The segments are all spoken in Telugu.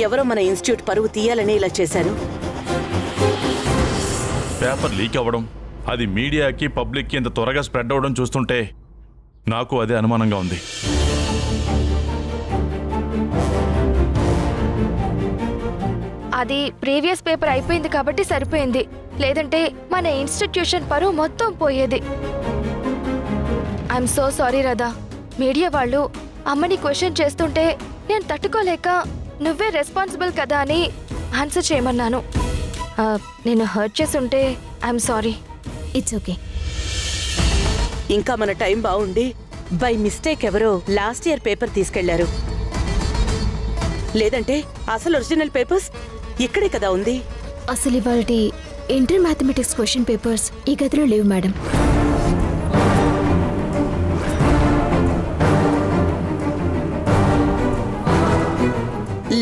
ఎవరో మన ఇన్స్టిట్యూట్ పరువు తీయాలని ఇలా చేశారు. పేపర్ లీక్ అవ్వడం, అది మీడియాకి పబ్లిక్కి ఇంత త్వరగా స్ప్రెడ్ అవ్వడం చూస్తుంటే నాకు అదే అనుమానంగా ఉంది. అది ప్రీవియస్ పేపర్ అయిపోయింది కాబట్టి సరిపోయింది, లేదంటే మన ఇన్స్టిట్యూషన్ పరువు మొత్తం పోయేది. I'm so sorry Radha. Media వాళ్ళు అమ్మని క్వశ్చన్ చేస్తుంటే నేను తట్టుకోలేక నువ్వే రెస్పాన్సిబుల్ కదా అని ఆన్సర్ చేయమన్నాను. నేను హర్ట్ చేసుంటే ఐఎమ్ సారీ. It's okay. ఇంకా మన టైం బాగుండి బై మిస్టేక్ ఎవరో లాస్ట్ ఇయర్ పేపర్ తీసుకెళ్లారు. లేదంటే అసలు ఒరిజినల్ పేపర్స్ ఇక్కడే కదా ఉంది. అసలు ఇవాల్టి ఇంటర్ మ్యాథమెటిక్స్ క్వశ్చన్ పేపర్స్ ఈ గదిలో లేవు మేడం.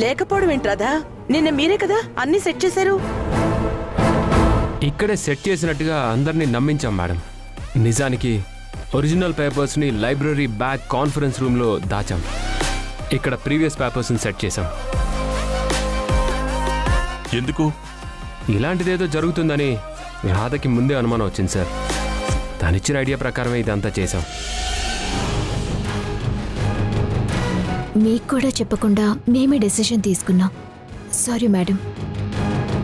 లేకపోవడం ఏంట్రాదా? నిన్న మీరే కదా అన్ని సెట్ చేశారు. ఇక్కడే సెట్ చేసినట్టుగా అందరినీ నమ్మించాం మేడం. నిజానికి ఒరిజినల్ పేపర్స్ని లైబ్రరీ బ్యాక్ కాన్ఫరెన్స్ రూమ్లో దాచాం. ఇక్కడ ప్రీవియస్ పేపర్స్ని సెట్ చేశాం. ఎందుకు? ఇలాంటిదేదో జరుగుతుందని రాధకి ముందే అనుమానం వచ్చింది సార్. తనిచ్చిన ఐడియా ప్రకారమే ఇదంతా చేశాం. మీకు కూడా చెప్పకుండా మేమే డెసిషన్ తీసుకున్నాం. Sorry madam.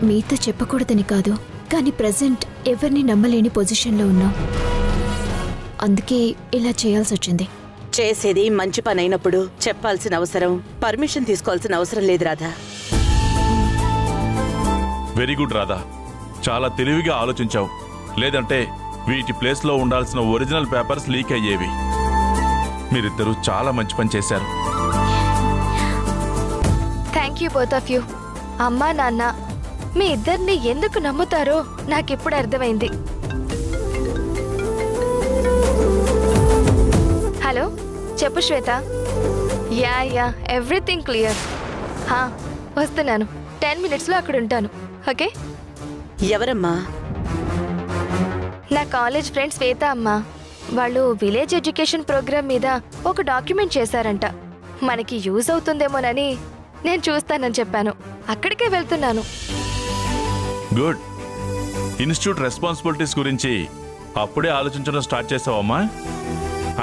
మీతో చెప్పకూడదని కాదు, కానీ ప్రెజెంట్ ఎవరిని నమ్మలేని పొజిషన్లో ఉన్నాం. అందుకే ఇలా చేయాల్సి వచ్చింది. చేసేది మంచి పని అయినప్పుడు చెప్పాల్సిన అవసరం, పర్మిషన్ తీసుకోవాల్సిన అవసరం లేదు రాధా. వెరీ గుడ్ రాధా, చాలా తెలివిగా ఆలోచించావు. లేదంటే వీటి ప్లేస్లో ఉండాల్సిన ఒరిజినల్ పేపర్స్ లీక్ అయ్యేవి. మీరిద్దరూ చాలా మంచి పని చేశారు. Thank you both of you. అమ్మా నాన్న మీ ఇద్దరిని ఎందుకు నమ్ముతారో నాకిప్పుడు అర్థమైంది. హలో, చెప్పు శ్వేత. Yeah everything clear. వస్తున్నాను. 10 minutesలో అక్కడ ఉంటాను. ఓకే? ఎవరమ్మా? నా కాలేజ్ ఫ్రెండ్ శ్వేత అమ్మా. వాళ్ళు విలేజ్ ఎడ్యుకేషన్ ప్రోగ్రామ్ మీద ఒక డాక్యుమెంట్ చేశారంట. మనకి యూజ్ అవుతుందేమోనని నేను చూస్తానని చెప్పాను. అక్కడికే వెళ్తున్నాను. గుడ్. ఇన్స్టిట్యూట్ రెస్పాన్సిబిలిటీస్ గురించి అప్పుడే ఆలోచించడం స్టార్ట్ చేసావమ్మా.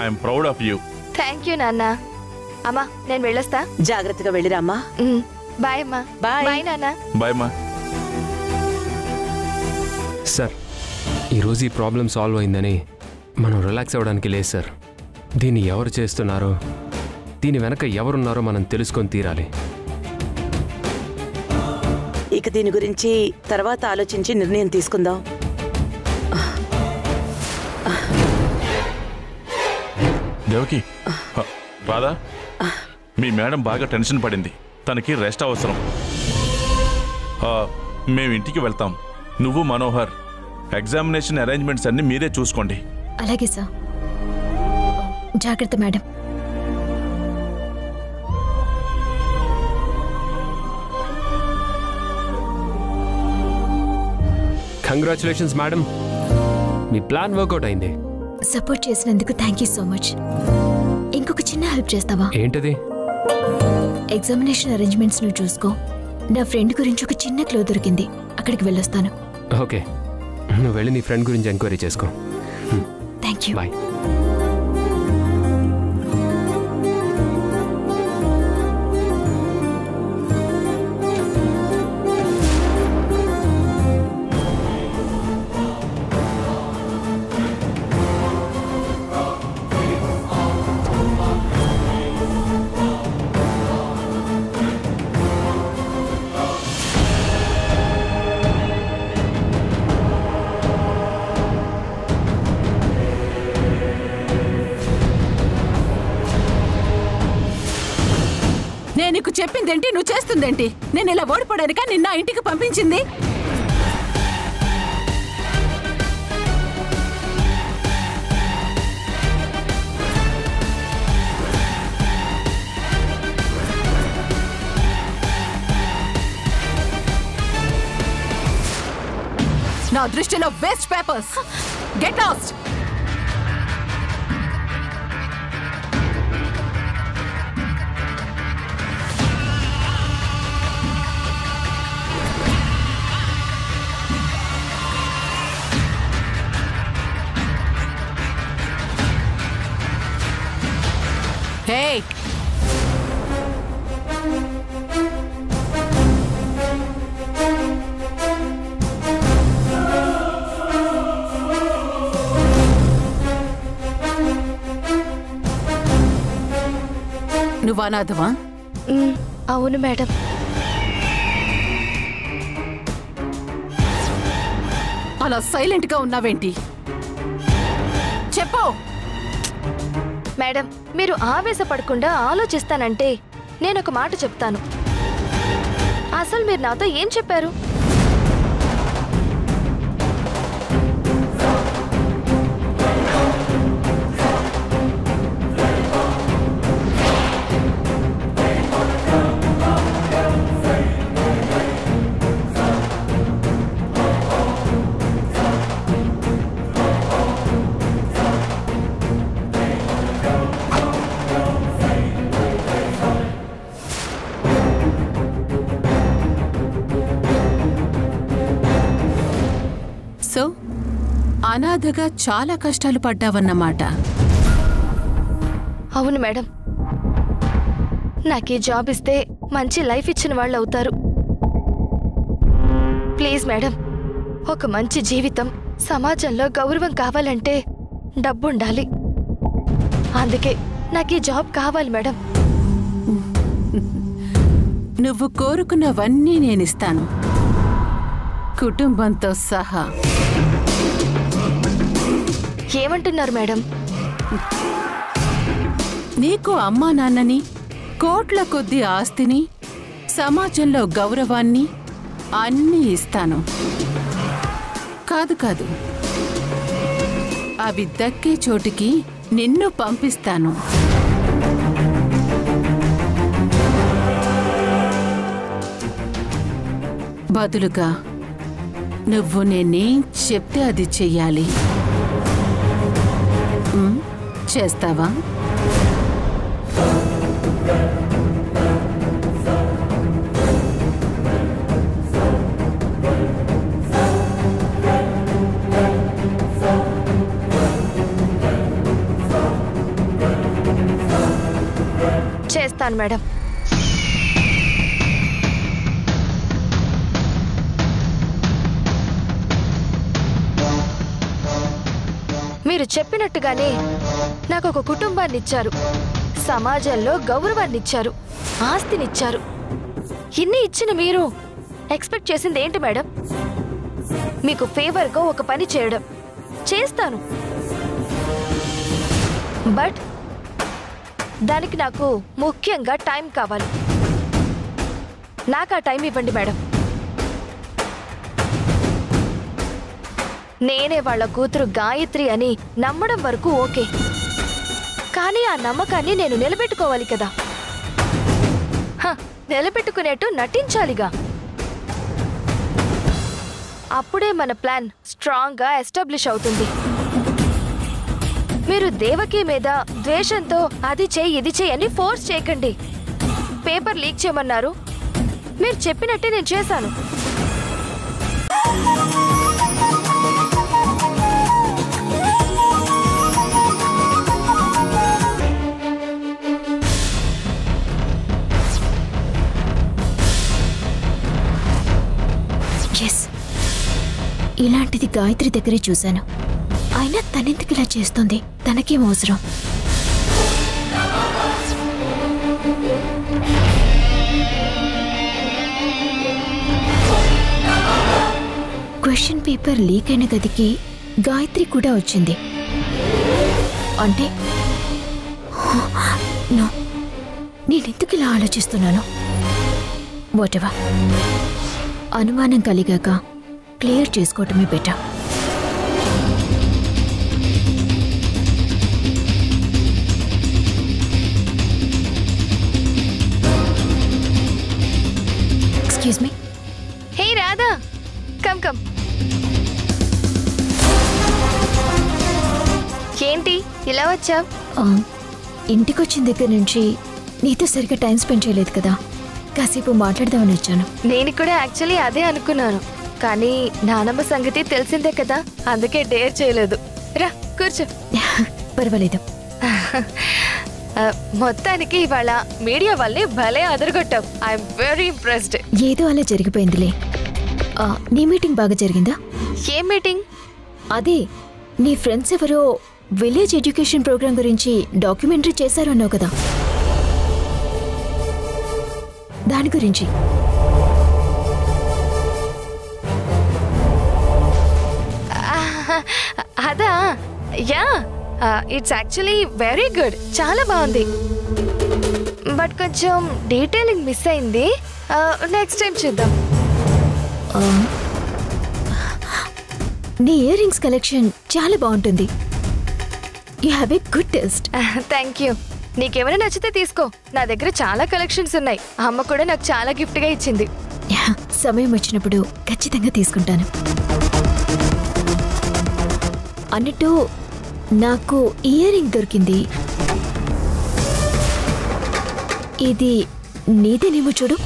I'm proud of you. Thank you నాన్న. అమ్మా నేను వెళ్ళొస్తా. జాగ్రత్తగా వెళ్ళిరామ్మా. బాయ్ అమ్మా. బాయ్ నాన్న. బాయ్ అమ్మా. సార్, ఈరోజు ఈ ప్రాబ్లం సాల్వ్ అయిందని మనం రిలాక్స్ అవ్వడానికి లేదు సార్. దీన్ని ఎవరు చేస్తున్నారో, దీని వెనక ఎవరున్నారో మనం తెలుసుకొని తీరాలి. ఇక దీని గురించి తర్వాత ఆలోచించి నిర్ణయం తీసుకుందాం. దేవకి, రాధా, మీ మేడం బాగా టెన్షన్ పడింది. తనకి రెస్ట్ అవసరం. మేము ఇంటికి వెళ్తాం. నువ్వు మనోహర్ ఎగ్జామినేషన్ అరేంజ్మెంట్స్ అన్ని మీరే చూసుకోండి. అలాగే సార్. జాగ్రత్త మేడం. కంగ్రాచులేషన్స్ మేడం, మీ ప్లాన్ వర్కౌట్ అయింది. సపోర్ట్ చేసినందుకు థ్యాంక్ యూ సో మచ్. ఇంకొక చిన్న హెల్ప్ చేస్తావా? ఏంటది? ఎగ్జామినేషన్ అరేంజ్మెంట్స్ ను చూసుకో. నా ఫ్రెండ్ గురించి ఒక చిన్న క్లూ దొరికింది. అక్కడికి వెళ్ళొస్తాను. ఓకే, నువ్వు వెళ్ళి నీ ఫ్రెండ్ గురించి ఎంక్వైరీ చేసుకో. Thank you. బాయ్. నీకు చెప్పిందేంటి, నువ్వు చేస్తుందేంటి? నేను ఇలా ఓడిపోడానిక నిన్న ఇంటికి పంపించింది? నా దృష్టిలో waste papers. Get lost. Hey, నువ్వు అనాథవా? అవును మేడం. అలా సైలెంట్ గా ఉన్నావేంటి? చెప్పు. మేడం, మీరు ఆవేశపడకుండా ఆలోచిస్తానంటే నేను ఒక మాట చెప్తాను. అసలు మీరు నాతో ఏం చెప్పారు? సో అనాథగా చాలా కష్టాలు పడ్డావన్నమాట. అవును మేడం. నాకు ఈ జాబ్ ఇస్తే మంచి లైఫ్ ఇచ్చిన వాళ్ళు అవుతారు. ప్లీజ్ మేడం, ఒక మంచి జీవితం, సమాజంలో గౌరవం కావాలంటే డబ్బు ఉండాలి. అందుకే నాకు ఈ జాబ్ కావాలి మేడం. నువ్వు కోరుకున్నవన్నీ నేనిస్తాను, కుటుంబంతో సహా. ఏమంటున్నారు మేడం? నీకు అమ్మా నాన్నని, కోట్ల కొద్ది ఆస్తిని, సమాజంలో గౌరవాన్ని అన్నీ ఇస్తాను. కాదు కాదు, అవి దక్కే చోటికి నిన్ను పంపిస్తాను. బదులుగా నువ్వు నేనేం చెప్తే అది చెయ్యాలి. చేస్తావా? చేస్తాను మేడం. మీరు చెప్పినట్టుగానే నాకు ఒక కుటుంబాన్ని ఇచ్చారు, సమాజంలో గౌరవాన్ని ఇచ్చారు, ఆస్తినిచ్చారు. ఇన్ని ఇచ్చిన మీరు ఎక్స్పెక్ట్ చేసింది ఏంటి మేడం? మీకు ఫేవర్గా ఒక పని చేయడం. చేస్తాను, బట్ దానికి నాకు ముఖ్యంగా టైం కావాలి. నాకు ఆ టైం ఇవ్వండి మేడం. నేనే వాళ్ళ కూతురు గాయత్రి అని నమ్మడం వరకు ఓకే, కానీ ఆ నమ్మకాన్ని నేను నిలబెట్టుకోవాలి కదా. నిలబెట్టుకునేట్టు నటించాలిగా. అప్పుడే మన ప్లాన్ స్ట్రాంగ్గా ఎస్టాబ్లిష్ అవుతుంది. మీరు దేవకి మీద ద్వేషంతో అది చేయి ఇది చేయి అని ఫోర్స్ చేయకండి. పేపర్ లీక్ చేయమన్నారు, మీరు చెప్పినట్టే నేను చేశాను. ఇలాంటిది గాయత్రి దగ్గరే చూశాను. అయినా తనెందుకు ఇలా చేస్తుంది? తనకేం అవసరం? క్వశ్చన్ పేపర్ లీక్ అయిన గదికి గాయత్రి కూడా వచ్చింది అంటే నేనెందుకు ఇలా ఆలోచిస్తున్నాను? వాటెవర్, అనుమానం కలిగాక క్లియర్ చేసుకోవటమే better. Excuse me. Hey Radha, come come. ఏంటి ఇలా వచ్చావ్? ఇంటికొచ్చిన దగ్గర నుంచి నీతో సరిగ్గా టైం స్పెండ్ చేయలేదు కదా, కాసేపు మాట్లాడదామని వచ్చాను. నేను కూడా యాక్చువల్లీ అదే అనుకున్నాను, కానీ నానమ్మ సంగతి తెలిసిందే కదా, అందుకే డేర్ చేయలేదు. రా కూర్చో. పర్వాలేదు. మొత్తానికి ఇవాళ మీడియా వాళ్ళని భలే అదరగొట్టాం. I'm very impressed. ఏదో అలా జరిగిపోయిందిలే. నీ మీటింగ్ బాగా జరిగిందా? ఏ మీటింగ్? అదే నీ ఫ్రెండ్స్ ఎవరో విలేజ్ ఎడ్యుకేషన్ ప్రోగ్రామ్ గురించి డాక్యుమెంటరీ చేశారు అన్నావు కదా, దాని గురించి. అదా, yeah, it's actually very good. చాలా బాగుంది. బట్ కొంచెం డీటెయిలింగ్ మిస్ అయింది. నెక్స్ట్ టైం చూద్దాం. నీ ఇయర్ రింగ్స్ కలెక్షన్ చాలా బాగుంటుంది. You have a good taste. Thank you. నీకేమైనా నచ్చితే తీసుకో. నా దగ్గర చాలా కలెక్షన్స్ ఉన్నాయి. అమ్మ కూడా నాకు చాలా గిఫ్ట్గా ఇచ్చింది. సమయం వచ్చినప్పుడు ఖచ్చితంగా తీసుకుంటాను. అన్నట్టు నాకు ఇయర్ రింగ్ దొరికింది. ఇది నీదేనేమో చూడు.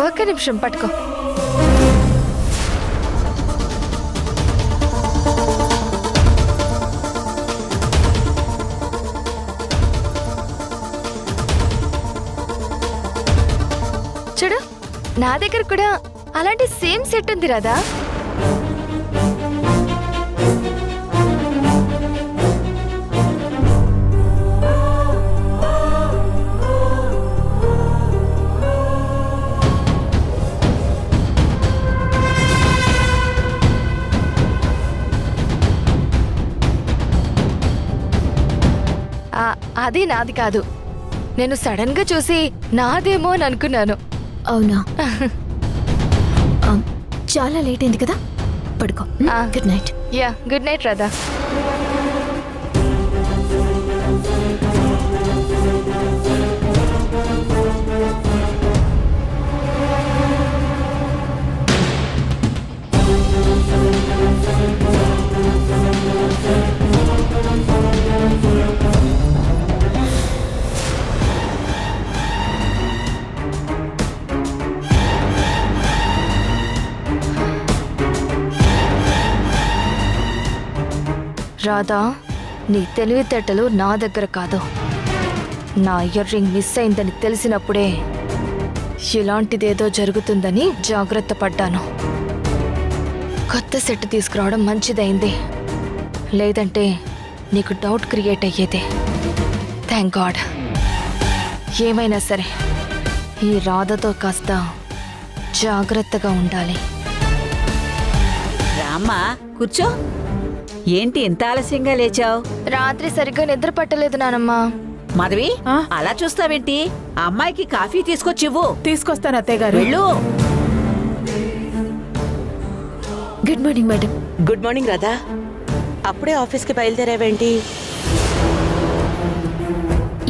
ఒక్క నిమిషం పట్టుకో. చూడు, నా దగ్గర కూడా అలాంటి సేమ్ సెట్ ఉంది రాదా. అది నాది కాదు. నేను సడన్ గా చూసి నాదేమో అని అనుకున్నాను. అవునా? చాలా లేట్ అయింది కదా, పడుకో. Good night. Yeah, good night Radha. Radha, నీ తెలివితేటలు నా దగ్గర కాదు. నా ఇయర్ రింగ్ మిస్ అయిందని తెలిసినప్పుడే ఇలాంటిదేదో జరుగుతుందని జాగ్రత్త పడ్డాను. కొత్త సెట్ తీసుకురావడం మంచిదైంది, లేదంటే నీకు డౌట్ క్రియేట్ అయ్యేది. Thank God. ఏమైనా సరే ఈ రాధతో కాస్త జాగ్రత్తగా ఉండాలి. రామ్మా, కూర్చో. ఏంటి ఇంత ఆలస్యంగా లేచావు? రాత్రి సరిగ్గా నిద్ర పట్టలేదు నానమ్మా. మాధవి, అలా చూస్తావేంటి? ఆ అమ్మాయికి కాఫీ తీసుకొచ్చివ్వు. తీసుకొస్తాను అత్తయ్య గారు. వెళ్ళు. Good morning madam. Good morning Radha. అప్పుడే ఆఫీస్కి బయలుదేరావేంటి?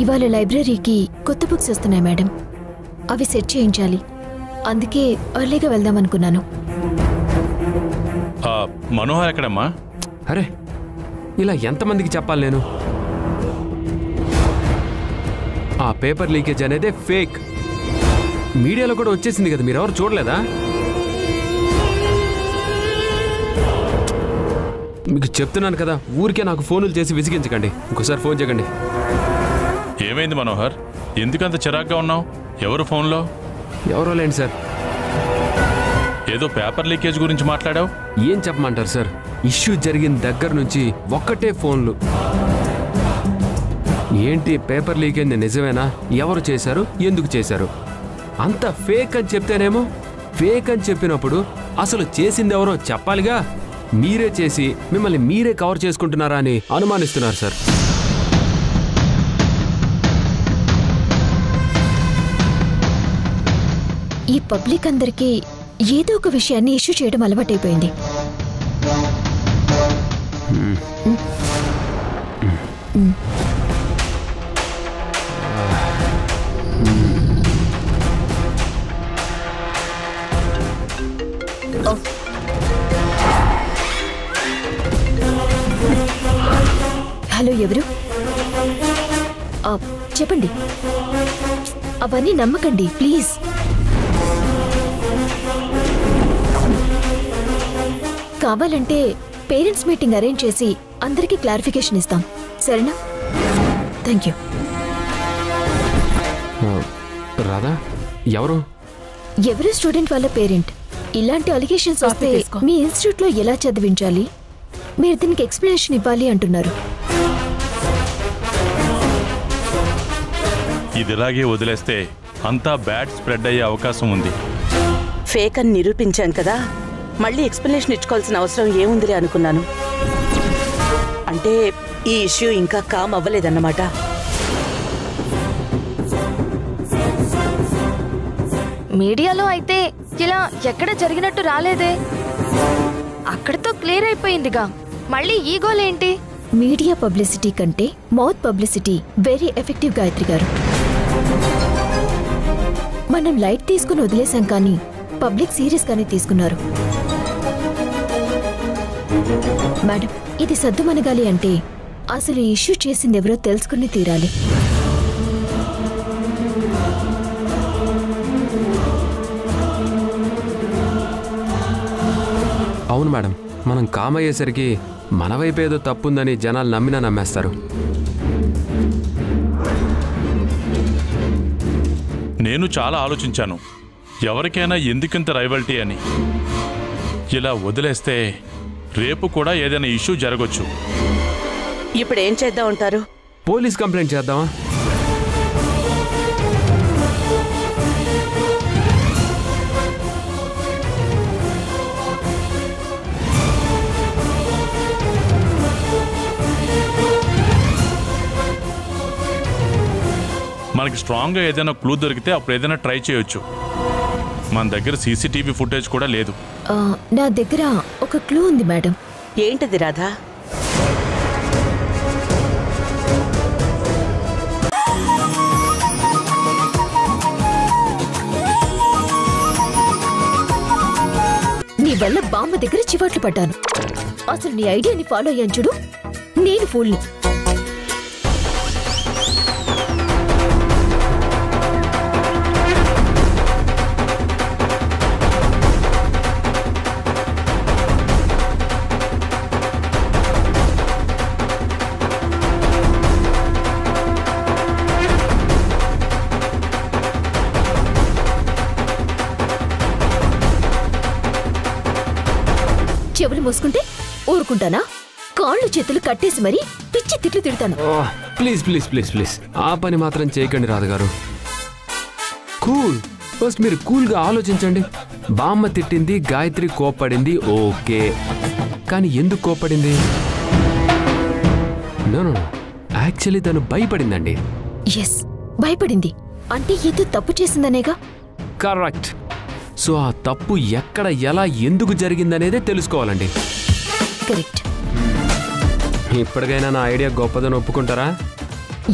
ఇవాళ లైబ్రరీకి కొత్త బుక్స్ వస్తున్నాయి మేడం, అవి సెట్ చేయించాలి. అందుకే ఎర్లీగా వెళ్దాం అనుకున్నాను. మనోహర్ ఎక్కడమ్మా? అరే, ఇలా ఎంతమందికి చెప్పాలి నేను? ఆ పేపర్ లీకేజ్ అనేదే ఫేక్. మీడియాలో కూడా వచ్చేసింది కదా, మీరెవరు చూడలేదా? మీకు చెప్తున్నాను కదా, ఊరికే నాకు ఫోన్లు చేసి విసిగించకండి. ఇంకోసారి ఫోన్ చేయకండి. ఏమైంది మనోహర్? ఎందుకంత చిరాగ్గా ఉన్నావు? ఎవరు ఫోన్లో? ఎవరో లేండి సార్. ఏదో పేపర్ లీకేజ్ గురించి మాట్లాడావు. ఏం చెప్పమంటారు సార్, ఇష్యూ జరిగిన దగ్గర నుంచి ఒక్కటే ఫోన్లు. ఏంటి పేపర్ లీకేజ్ నిజమేనా? ఎవరు చేశారు? ఎందుకు చేశారు? అంత ఫేక్ అని చెప్తేనేమో ఫేక్ అని చెప్పినప్పుడు అసలు చేసింది ఎవరో చెప్పాలిగా. మీరే చేసి మిమ్మల్ని మీరే కవర్ చేసుకుంటున్నారా అని అనుమానిస్తున్నారు సార్. ఈ పబ్లిక్ అందరికీ ఏదో ఒక విషయాన్ని ఇష్యూ చేయడం అలవాటైపోయింది. హలో, ఎవరు? చెప్పండి. అవన్నీ నమ్మకండి ప్లీజ్. కావాలంటే పేరెంట్స్ మీటింగ్ అరేంజ్ చేసి అందరికీ క్లారిఫికేషన్ ఇస్తాం, సరేనా? Thank you. రాధా ఎవరు? ఎవరు స్టూడెంట్ వాళ్ళ పేరెంట్. ఇలాంటి అలిగేషన్స్ వస్తే మీ ఇన్స్టిట్యూట్ లో ఎలా చదివించాలి, మీరు దీనికి ఎక్స్ప్లెనేషన్ ఇవ్వాలి అంటున్నారు. ఇదిలాగే వదిలేస్తే అంతా బ్యాడ్ స్ప్రెడ్ అయ్యే అవకాశం ఉంది. ఫేక్ అని నిరూపించాం కదా, మళ్ళీ ఎక్స్ప్లెనేషన్ ఇచ్చుకోవాల్సిన అవసరం ఏముందిలే అనుకున్నాను. అంటే ఈ ఇష్యూ ఇంకా కామ్ అవ్వలేదన్నమాట. మీడియాలో అయితే ఇలా ఎక్కడ జరిగినట్టు రాలేదే, అక్కడితో క్లియర్ అయిపోయిందిగా. మళ్ళీ ఈ గోల్ ఏంటి? మీడియా పబ్లిసిటీ కంటే mouth publicity very effective, Gayatri గారు. మనం లైట్ తీసుకుని వదిలేసాం కానీ పబ్లిక్ సీరియస్ గానే తీసుకున్నారు. మేడం, ఇది సద్దుమనగాలి అంటే అసలు ఈ ఇష్యూ చేసింది ఎవరో తెలుసుకుని తీరాలి. అవును మేడం, మనం కామ్ అయ్యేసరికి మన వైపు ఏదో తప్పుందని జనాలు నమ్మినా నమ్మేస్తారు. నేను చాలా ఆలోచించాను, ఎవరికైనా ఎందుకింత రైవల్టీ అని. ఇలా వదిలేస్తే రేపు కూడా ఏదైనా ఇష్యూ జరగొచ్చు. ఇప్పుడు ఏం చేద్దాం అంటారు? పోలీస్ కంప్లైంట్ చేద్దామా? మనకి స్ట్రాంగ్గా ఏదైనా క్లూ దొరికితే అప్పుడు ఏదైనా ట్రై చేయొచ్చు. మన దగ్గర సీసీటీవీ ఫుటేజ్ కూడా లేదు. నా దగ్గర ఒక క్లూ ఉంది మేడం. ఏంటది రాధా? నీ వల్ల బామ్మ దగ్గర చివాట్లు పడ్డాను. అసలు నీ ఐడియాని ఫాలో అయ్యాను చూడు, నేను ఫూల్ని. చెవులు మూసుకుంటే ఊరుకుంటానా? కాళ్ళు చేతులు కట్టేసి మరీ పిచ్చి తిట్లు తిడతాను. ప్లీజ్ ప్లీజ్ ప్లీజ్ ప్లీజ్ ఆ పని మాత్రం చేయకండి రాధగారు. కూల్, ఫస్ట్ మీరు కూల్గా ఆలోచించండి. బామ్మ తిట్టింది, గాయత్రి కోప్పడింది, ఓకే. కానీ ఎందుకు కోప్పడింది? నో నో, యాక్చువల్లీ తను భయపడిందండి. ఎస్, భయపడింది అంటే ఏదో తప్పు చేసిందనేగా. కరెక్ట్. సో ఆ తప్పు ఎక్కడ, ఎలా, ఎందుకు జరిగిందనేదే తెలుసుకోవాలండి. కరెక్ట్. ఇప్పటికైనా నా ఐడియా గొప్పదని ఒప్పుకుంటారా?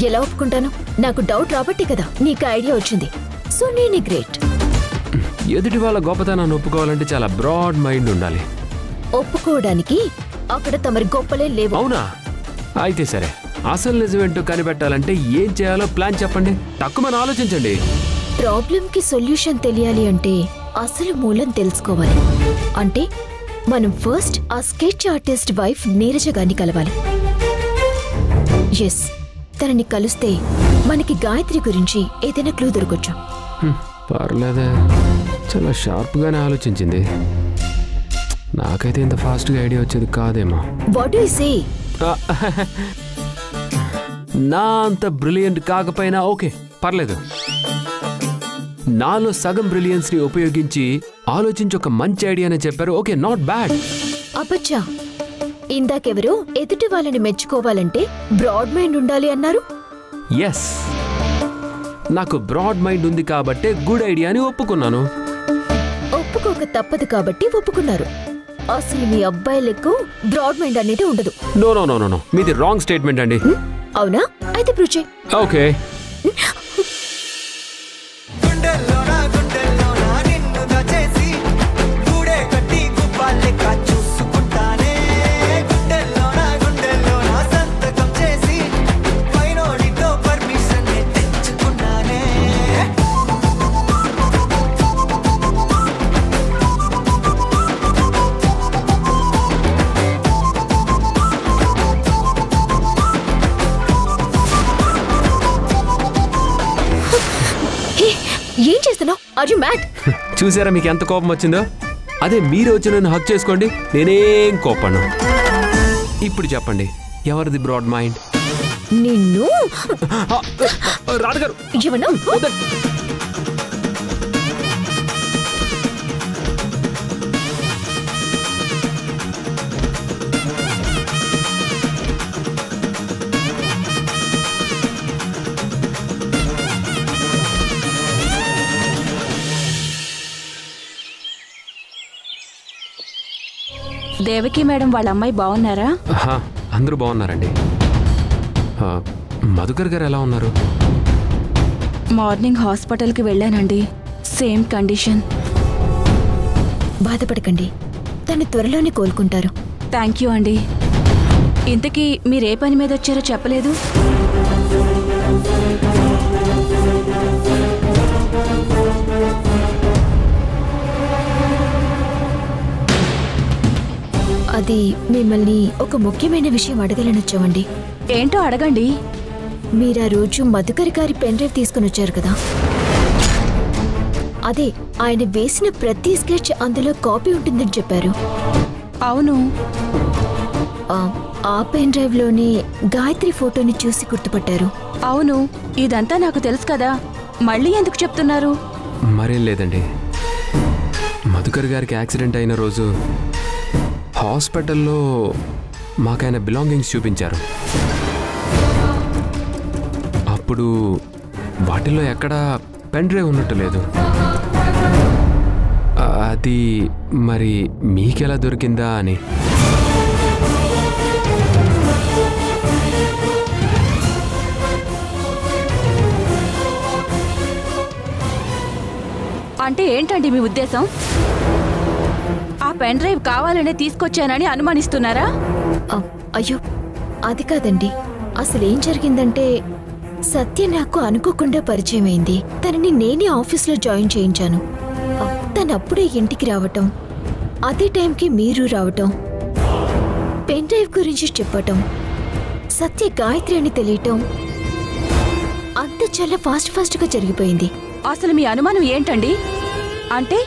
ఎలా ఒప్పుకుంటాను? నాకు డౌట్ రాబట్టి కదా నీకు ఐడియా వచ్చింది. సో నేనే గ్రేట్. ఎదుటి వాళ్ళ గొప్పతనాన్ని ఒప్పుకోవాలంటే చాలా బ్రాడ్ మైండ్ ఉండాలి. ఒప్పుకోవడానికి అక్కడ తమరి గొప్పలే లేవు. అవునా? అయితే సరే, అసలు నిజమేంటో కనిపెట్టాలంటే ఏం చేయాలో ప్లాన్ చెప్పండి. తక్కువ ఆలోచించండి. ప్రాబ్లం కి సొల్యూషన్ తెలియాలి అంటే అసలు మూలం తెలుసుకోవాలి. అంటే మనం ఫస్ట్ ఆ స్కెచ్ ఆర్టిస్ట్ వైఫ్ నీరజ గారిని కలవాలి. ఎస్, తనని కలిస్తే మనకి గాయత్రి గురించి ఏదైనా క్లూ దొరకొచ్చు. పర్లేదే, చాలా షార్ప్గానే ఆలోచించింది. నాకైతే ఇంత ఫాస్ట్గా ఐడియా వచ్చేది కాదేమో. What do you say? నా అంత బ్రిలియంట్ కాకపోయినా ఓకే, పర్లేదు. నాలో సగం బ్రిలియన్స్ ని ఉపయోగించి ఆలోచించి ఒక మంచి ఐడియానే చెప్పారు. Okay, not bad. అబ్బచ్చా, ఇందాకెవరో ఎదుటి వాళ్ళని మెచ్చుకోవాలంటే బ్రాడ్ మైండ్ ఉండాలి అన్నారు. ఎస్, నాకు బ్రాడ్ మైండ్ ఉంది కాబట్టే గుడ్ ఐడియాని ఒప్పుకున్నాను. ఒప్పుకోక ఇంక తప్పదు కాబట్టి ఒప్పుకున్నారు. అసలు మీ అబ్బాయిలకు బ్రాడ్ మైండ్ అనేది ఉండదు. No no no no no, మీది రాంగ్ స్టేట్మెంట్ అండి. అవునా? అయితే ప్రూవ్ చేయి. ఓకే. ఏం చేస్తున్నావు? Are you mad? చూసారా మీకు ఎంత కోపం వచ్చిందో? అదే మీరు వచ్చి నన్ను హక్ చేసుకోండి, నేనేం కోపను. ఇప్పుడు చెప్పండి, ఎవరిది బ్రాడ్ మైండ్? నిన్ను రాధగారు ఏమన్నా? దేవకి మేడం వాళ్ళ అమ్మాయి బాగున్నారా? అందరూ బాగున్నారండి. మధుకర్ గారు ఎలా ఉన్నారు? మార్నింగ్ హాస్పిటల్కి వెళ్ళానండి, సేమ్ కండిషన్. బాధపడకండి, తను త్వరలోనే కోలుకుంటారు. థ్యాంక్ యూ అండి. ఇంతకీ మీరే పని మీద వచ్చారో చెప్పలేదు? అది మిమ్మల్ని ఒక ముఖ్యమైన విషయం అడగాలని వచ్చామండి. ఏంటో అడగండి. మీరా రోజు మధుకర్ గారి పెన్ డ్రైవ్ తీసుకుని వచ్చారు కదా, అదే ఆయన వేసిన ప్రతి స్కెచ్ అందులో కాపీ ఉంటుందని చెప్పారు. అవును. ఆ పెన్ డ్రైవ్ లోనే గాయత్రి ఫోటోని చూసి గుర్తుపట్టారు. అవును, ఇదంతా నాకు తెలుసు కదా, మళ్ళీ ఎందుకు చెప్తున్నారు? మరేం లేదండి, మధుకర్ గారికి యాక్సిడెంట్ అయిన రోజు హాస్పిటల్లో మాకైన బిలాంగింగ్స్ చూపించారు. అప్పుడు వాటిలో ఎక్కడా పెన్ డ్రైవ్ ఉన్నట్టు లేదు. అది మరి మీకెలా దొరికిందా అని. అంటే ఏంటండి మీ ఉద్దేశం? ఆ పెన్ డ్రైవ్ కావాలనే తీసుకొచ్చానని అనుమానిస్తున్నారా? అయ్యో అది కాదండి, అసలేం జరిగిందంటే సత్య నాకు అనుకోకుండా పరిచయం అయింది. తనని నేనే ఆఫీస్లో జాయిన్ చేయించాను. తను అప్పుడే ఇంటికి రావటం, అదే టైంకి మీరు రావటం, పెన్ డ్రైవ్ గురించి చెప్పటం, సత్య గాయత్రి అని తెలియటం, అంత చాలా ఫాస్ట్గా జరిగిపోయింది. అసలు మీ అనుమానం ఏంటండి? అంటే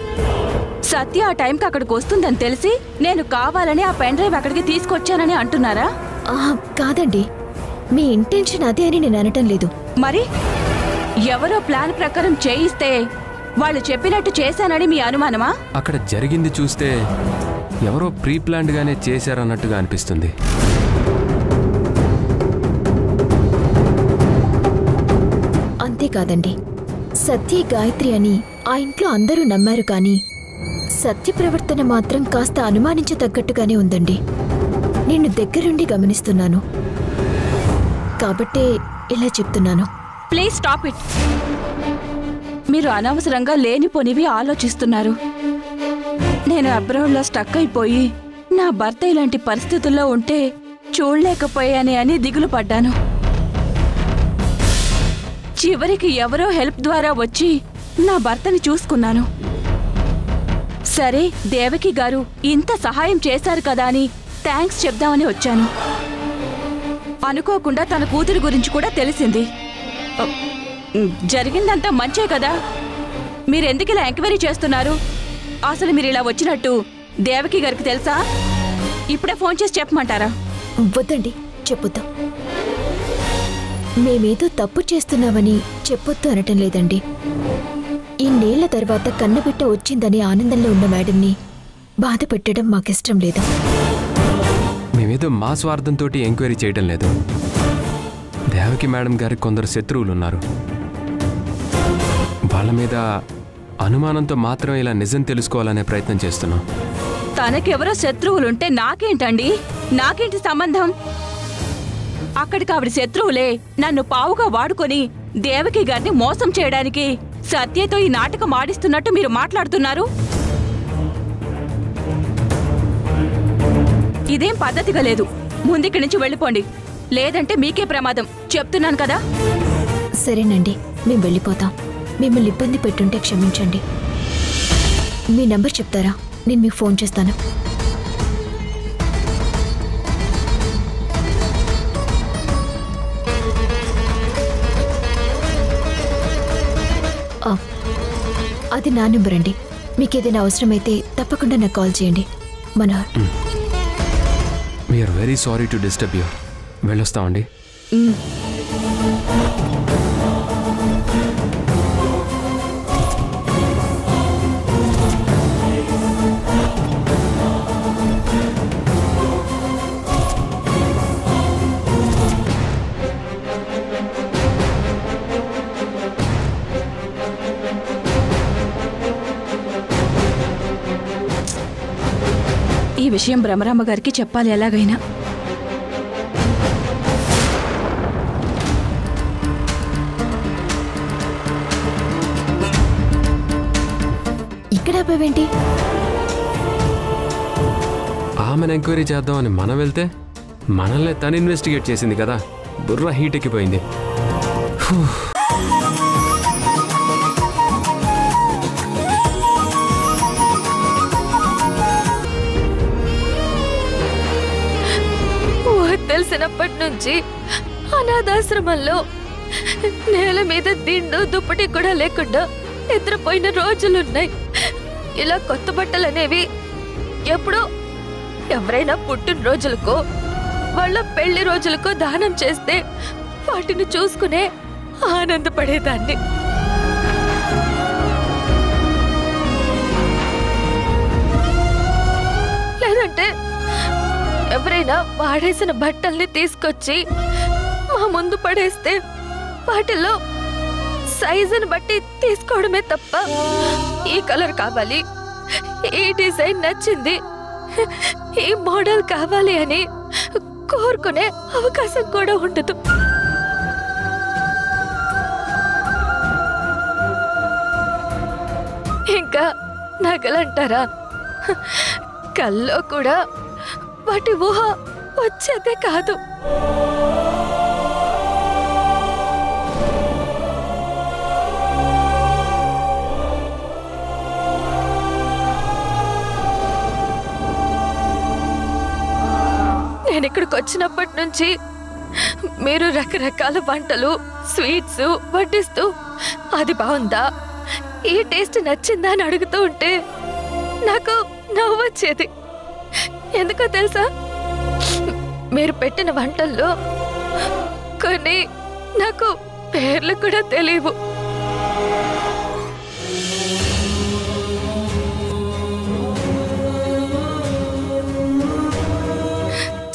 సత్య ఆ టైంకి అక్కడికి వస్తుందని తెలిసి నేను కావాలని ఆ పెన్ డ్రైవ్ అక్కడికి తీసుకొచ్చానని అంటున్నారా? కాదండి, మీ ఇంటెన్షన్ అదే అని నేను అనటం లేదు. మరి ఎవరో ప్లాన్ ప్రకారం చేయిస్తే వాళ్ళు చెప్పినట్టు చేశానని మీ అనుమానమా? అక్కడ జరిగింది చూస్తే ఎవరో ప్రీ ప్లాన్డ్ గానే చేశారన్నట్టుగా అనిపిస్తుంది. అంతేకాదండి, సత్య గాయత్రి అని ఆ ఇంట్లో అందరూ నమ్మారు, కానీ సత్య ప్రవర్తన మాత్రం కాస్త అనుమానించదగ్గట్టుగానే ఉందండి. నేను దగ్గరుండి గమనిస్తున్నాను కాబట్టే ఇలా చెప్తున్నాను. Please stop it. మీరు అనవసరంగా లేనిపోనివి ఆలోచిస్తున్నారు. నేను అబ్రాడ్లో స్టక్ అయిపోయి నా భర్త ఇలాంటి పరిస్థితుల్లో ఉంటే చూడలేకపోయానే అని దిగులు పడ్డాను. చివరికి ఎవరో హెల్ప్ ద్వారా వచ్చి నా భర్తని చూసుకున్నాను. సరే, దేవకి గారు ఇంత సహాయం చేశారు కదా అని థ్యాంక్స్ చెప్దామని వచ్చాను. అనుకోకుండా తన కూతురు గురించి కూడా తెలిసింది. జరిగిందంతా మంచే కదా, మీరెందుకు ఇలా ఎంక్వైరీ చేస్తున్నారు? అసలు మీరు ఇలా వచ్చినట్టు దేవకి గారికి తెలుసా? ఇప్పుడే ఫోన్ చేసి చెప్పమంటారా? వద్దండి, చెప్పొద్దు. మేమేదో తప్పు చేస్తున్నామని చెప్పొద్దు అనటం లేదండి. ఇన్నేళ్ల తర్వాత కన్నబిడ్డ వచ్చిందని ఆనందంలో ఉన్న మేడంని బాధ పెట్టడం మాకిష్టం లేదు. మేమేదో మా స్వార్థంతో ఎంక్వైరీ చేయడం లేదు. దేవకి మేడం గారికి కొందరు శత్రువులు ఉన్నారు. వాళ్ళ మీద అనుమానంతో మాత్రం ఇలా నిజం తెలుసుకోవాలనే ప్రయత్నం చేస్తున్నాం. తనకెవరో శత్రువులుంటే నాకేంటండి? నాకేంటి సంబంధం? అక్కడికి ఆవిడ శత్రువులే నన్ను పావుగా వాడుకొని దేవకి గారిని మోసం చేయడానికి సత్యతో ఈ నాటకం ఆడిస్తున్నట్టు మీరు మాట్లాడుతున్నారు. ఇదేం పద్ధతిగా లేదు. ముందిక్కడి నుంచి వెళ్ళిపోండి, లేదంటే మీకే ప్రమాదం. చెప్తున్నాను కదా. సరేనండి, మేము వెళ్ళిపోతాం. మిమ్మల్ని ఇబ్బంది పెట్టుంటే క్షమించండి. మీ నంబర్ చెప్తారా? నేను మీకు ఫోన్ చేస్తాను. అది నా నెంబర్ అండి. మీకు ఏదైనా అవసరమైతే తప్పకుండా నాకు కాల్ చేయండి. Manohar. We're very sorry to disturb you. వెళ్ళొస్తామండి. ఈ విషయం భ్రమరాంబ గారికి చెప్పాలి ఎలాగైనా. ఇక్కడ అబ్బావేంటి? ఆమెను ఎంక్వైరీ చేద్దామని మనం వెళ్తే మనల్ని తను ఇన్వెస్టిగేట్ చేసింది కదా. బుర్ర హీట్ ఎక్కిపోయింది. తెలిసినప్పటి నుంచి అనాథాశ్రమంలో నేల మీద దిండు దుప్పటి కూడా లేకుండా నిద్రపోయిన రోజులున్నాయి. ఇలా కొత్త బట్టలు అనేవి ఎప్పుడో ఎవరైనా పుట్టినరోజులకో వాళ్ళ పెళ్లి రోజులకో దానం చేస్తే వాటిని చూసుకునే ఆనందపడేదాన్ని. లేదంటే ఎవరైనా వాడేసిన బట్టల్ని తీసుకొచ్చి మా ముందు పడేస్తే వాటిల్లో సైజుని బట్టి తీసుకోవడమే తప్ప ఈ కలర్ కావాలి, ఈ డిజైన్ నచ్చింది, ఈ మోడల్ కావాలి అని కోరుకునే అవకాశం కూడా ఉండదు. ఇంకా నగలంటారా? కల్లో కూడా వాటి ఊహ వచ్చేదే కాదు. నేను ఇక్కడికి వచ్చినప్పటి నుంచి మీరు రకరకాల వంటలు, స్వీట్స్ వడ్డిస్తూ అది బాగుందా, ఈ టేస్ట్ నచ్చిందా అని అడుగుతూ ఉంటే నాకు నవ్వు వచ్చేది. ఎందుకో తెలుసా? మీరు పెట్టిన వంటల్లో కొన్ని నాకు పేర్లు కూడా తెలియవు.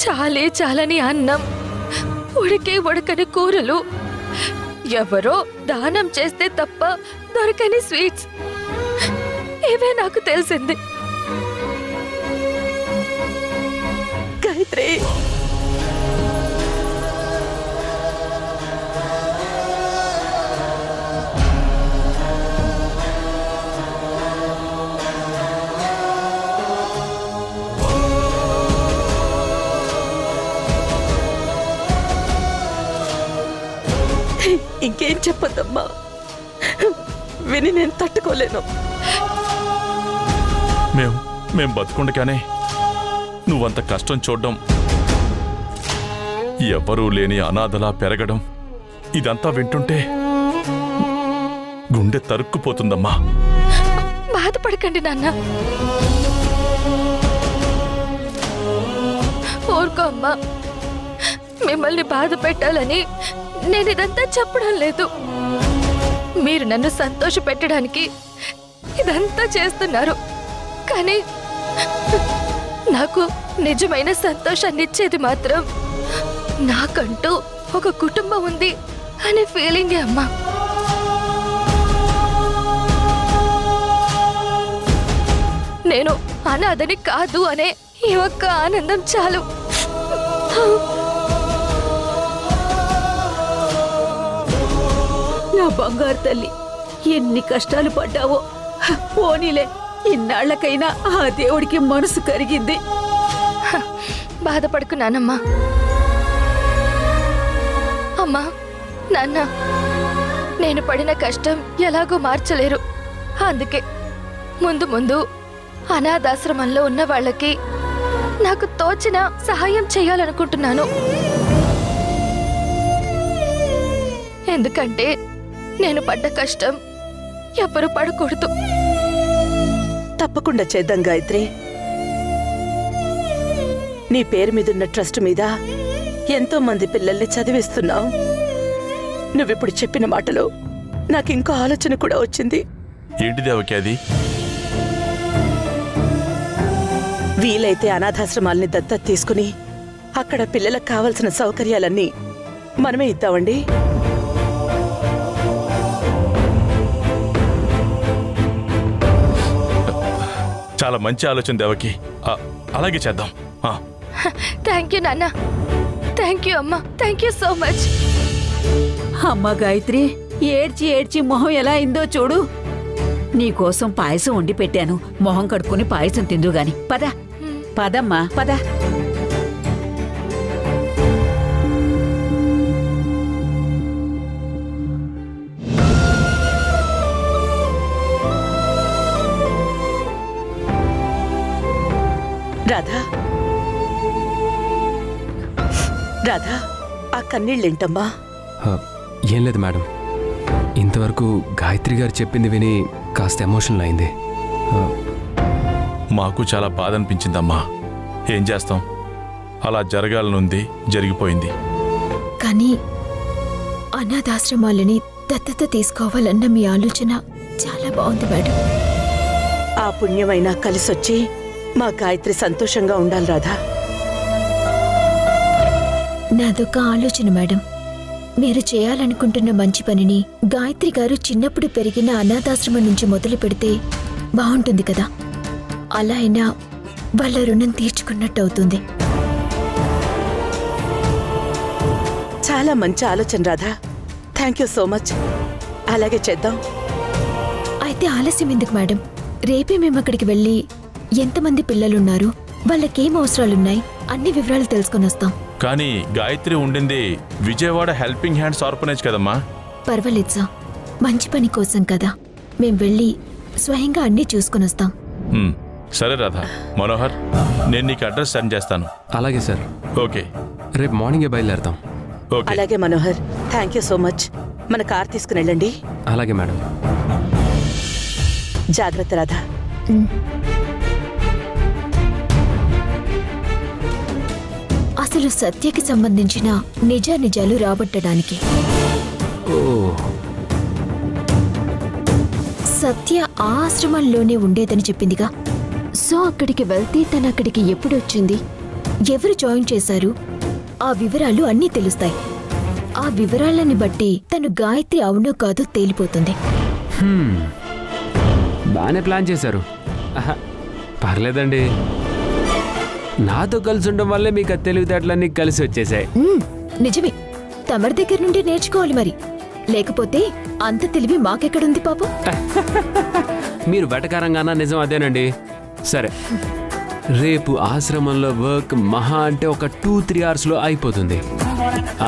చాలే చాలని అన్నం, ఉడికే ఉడకని కూరలు, ఎవరో దానం చేస్తే తప్ప దొరకని స్వీట్స్, ఇవే నాకు తెలిసింది. గాయత్రి, ఇంకేం చెప్పద్దమ్మా, విని నేను తట్టుకోలేను. మేం బతుకుండగానే నువ్వంత కష్టం చూడడం, ఎవరూ లేని అనాథలా పెరగడం, ఇదంతా వింటుంటే గుండె తరుక్కుపోతుందమ్మా. బాధపడకండి నాన్న, ఊరుకో అమ్మా. మిమ్మల్ని బాధ పెట్టాలని నేను ఇదంతా చెప్పడం లేదు. మీరు నన్ను సంతోష పెట్టడానికి ఇదంతా చేస్తున్నారు. కానీ నాకు నిజమైన సంతోషాన్ని ఇచ్చేది మాత్రం నాకంటూ ఒక కుటుంబం ఉంది అనే ఫీలింగే అమ్మా. నేను అనాథని కాదు అనే ఈ ఒక్క ఆనందం చాలు. నా బంగారు తల్లి, ఎన్ని కష్టాలు పడ్డావో. పోనీలే, ఇన్నాళ్లకైనా ఆ దేవుడికి మనసు కరిగింది. బాధపడుకున్నానమ్మా. అమ్మా, నాన్న, నేను పడిన కష్టం ఎలాగో మార్చలేరు. అందుకే ముందు ముందు అనాథాశ్రమంలో ఉన్న వాళ్ళకి నాకు తోచిన సహాయం చేయాలనుకుంటున్నాను. ఎందుకంటే నేను పడ్డ కష్టం ఎవరు పడకూడదు. తప్పకుండా చేద్దాం గాయత్రి. నీ పేరు మీదున్న ట్రస్ట్ మీద ఎంతో మంది పిల్లల్ని చదివిస్తున్నావు. నువ్విప్పుడు చెప్పిన మాటలో నాకింకో ఆలోచన కూడా వచ్చింది. ఏంటి దేవకి అది? వీలైతే అనాథాశ్రమాల్ని దత్తత తీసుకుని అక్కడ పిల్లలకు కావలసిన సౌకర్యాలన్నీ మనమే ఇద్దామండి. చాలా మంచి ఆలోచన దేవకి. అలాగే చేద్దాం. థ్యాంక్ యూ నాన్న. థ్యాంక్ యూ అమ్మా. Thank you so much. అమ్మ గాయత్రి, ఏడ్చి ఏడ్చి మొహం ఎలా అయిందో చూడు. నీకోసం పాయసం వండి పెట్టాను. మొహం కడుక్కుని పాయసం తిందు గాని. పద పదమ్మా, పద. రాధా, రాధా, ఆ కన్నీళ్ళేంటమ్మా? ఏం లేదు మేడం, ఇంతవరకు గాయత్రి గారు చెప్పింది విని కాస్త ఎమోషనల్ అయింది. మాకు చాలా బాధ అనిపించిందమ్మా. ఏం చేస్తాం, అలా జరగాలనుంది, జరిగిపోయింది. కానీ అనాథాశ్రమాలని దత్తత తీసుకోవాలన్న మీ ఆలోచన చాలా బాగుంది మేడం. ఆ పుణ్యమైనా కలిసొచ్చి మా గాయత్రి సంతోషంగా ఉండాలి రాధా. నాదొక ఆలోచన మేడం. మీరు చేయాలనుకుంటున్న మంచి పనిని గాయత్రి గారు చిన్నప్పుడు పెరిగిన అనాథాశ్రమం నుంచి మొదలు పెడితే బాగుంటుంది కదా. అలా అయినా వాళ్ళ రుణం తీర్చుకున్నట్టు అవుతుంది. చాలా మంచి ఆలోచన Radha. Thank you so much. అలాగే చేద్దాం. అయితే ఆలస్యం ఎందుకు మేడం? రేపే మేము అక్కడికి వెళ్ళి ఎంతమంది పిల్లలున్నారు, వాళ్ళకేం అవసరాలున్నాయి, అన్ని వివరాలు తెలుసుకొని వస్తాం. కానీ గాయత్రి ఉండింది విజయవాడ హెల్పింగ్ హ్యాండ్స్ ఆర్ఫనేజ్ కదమ్మా. పర్వాలేదు సార్, మంచి పని కోసం కదా. మేం వెళ్ళి స్వయంగా అన్నీ చూసుకొని వస్తాం. సరే రాధా. మనోహర్, నేను నీకు అడ్రస్ సెండ్ చేస్తాను. అలాగే సార్. ఓకే, రేపు మార్నింగే బయలుదేరతాం. ఓకే. అలాగే Manohar, thank you so much. మన కార్ తీసుకుని వెళ్ళండి. అలాగే మేడం. జాగ్రత్త రాధా. అసలు సత్యకి సంబంధించిన నిజానిజాలు రాబట్టడానికి సత్య ఆ ఆశ్రమంలోనే ఉండేదని చెప్పిందిగా. సో అక్కడికి వెళ్తే తను అక్కడికి ఎప్పుడొచ్చింది, ఎవరు జాయిన్ చేశారు, ఆ వివరాలు అన్నీ తెలుస్తాయి. ఆ వివరాలని బట్టి తను గాయత్రి అవునో కాదో తేలిపోతుంది. బాగానే ప్లాన్ చేశారు. పర్లేదండి, నాతో కలిసి ఉండడం వల్లే మీకు తెలివితేటలన్నీ కలిసి వచ్చేసాయి. నిజమే, తమరి దగ్గర నుండి నేర్చుకోవాలి మరి. లేకపోతే అంత తెలివి మాకెక్కడుంది పాపం. మీరు వెటకారంగానా? నిజం అదేనండి. సరే, రేపు ఆశ్రమంలో వర్క్ మహా అంటే ఒక 2-3 అవర్స్లో అయిపోతుంది.